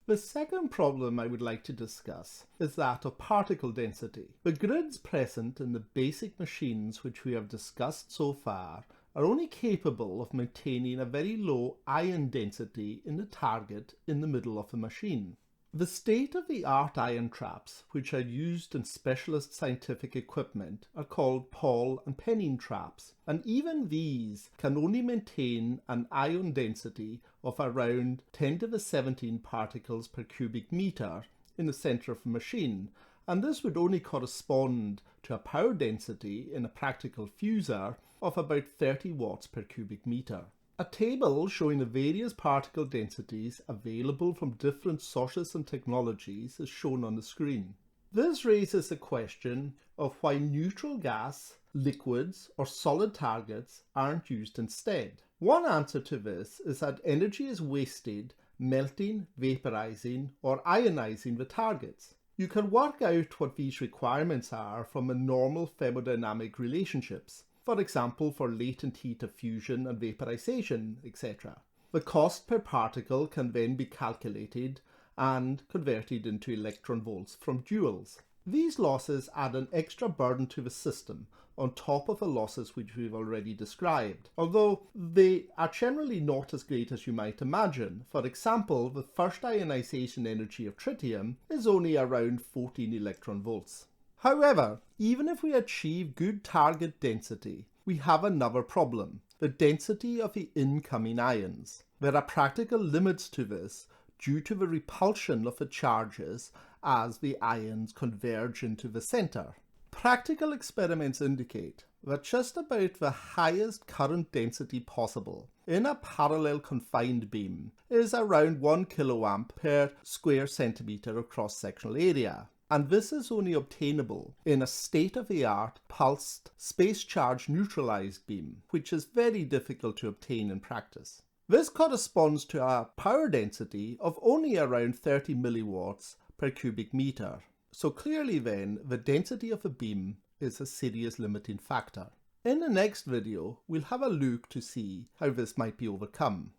The second problem I would like to discuss is that of particle density. The grids present in the basic machines which we have discussed so far are only capable of maintaining a very low ion density in the target in the middle of the machine. The state-of-the-art ion traps, which are used in specialist scientific equipment, are called Paul and Penning traps, and even these can only maintain an ion density of around 10 to the 17 particles per cubic meter in the center of the machine, and this would only correspond to a power density in a practical fusor of about 30 watts per cubic meter. A table showing the various particle densities available from different sources and technologies is shown on the screen. This raises the question of why neutral gas, liquids, or solid targets aren't used instead. One answer to this is that energy is wasted melting, vaporizing, or ionizing the targets. You can work out what these requirements are from the normal thermodynamic relationships. For example, for latent heat of fusion and vaporization, etc. The cost per particle can then be calculated and converted into electron volts from joules. These losses add an extra burden to the system on top of the losses which we've already described, although they are generally not as great as you might imagine. For example, the first ionization energy of tritium is only around 14 electron volts. However, even if we achieve good target density, we have another problem, the density of the incoming ions. There are practical limits to this due to the repulsion of the charges as the ions converge into the center. Practical experiments indicate that just about the highest current density possible in a parallel confined beam is around 1 kiloamp per square centimeter of cross-sectional area. And this is only obtainable in a state-of-the-art pulsed space-charge neutralized beam, which is very difficult to obtain in practice. This corresponds to a power density of only around 30 milliwatts per cubic meter. So clearly then, the density of a beam is a serious limiting factor. In the next video, we'll have a look to see how this might be overcome.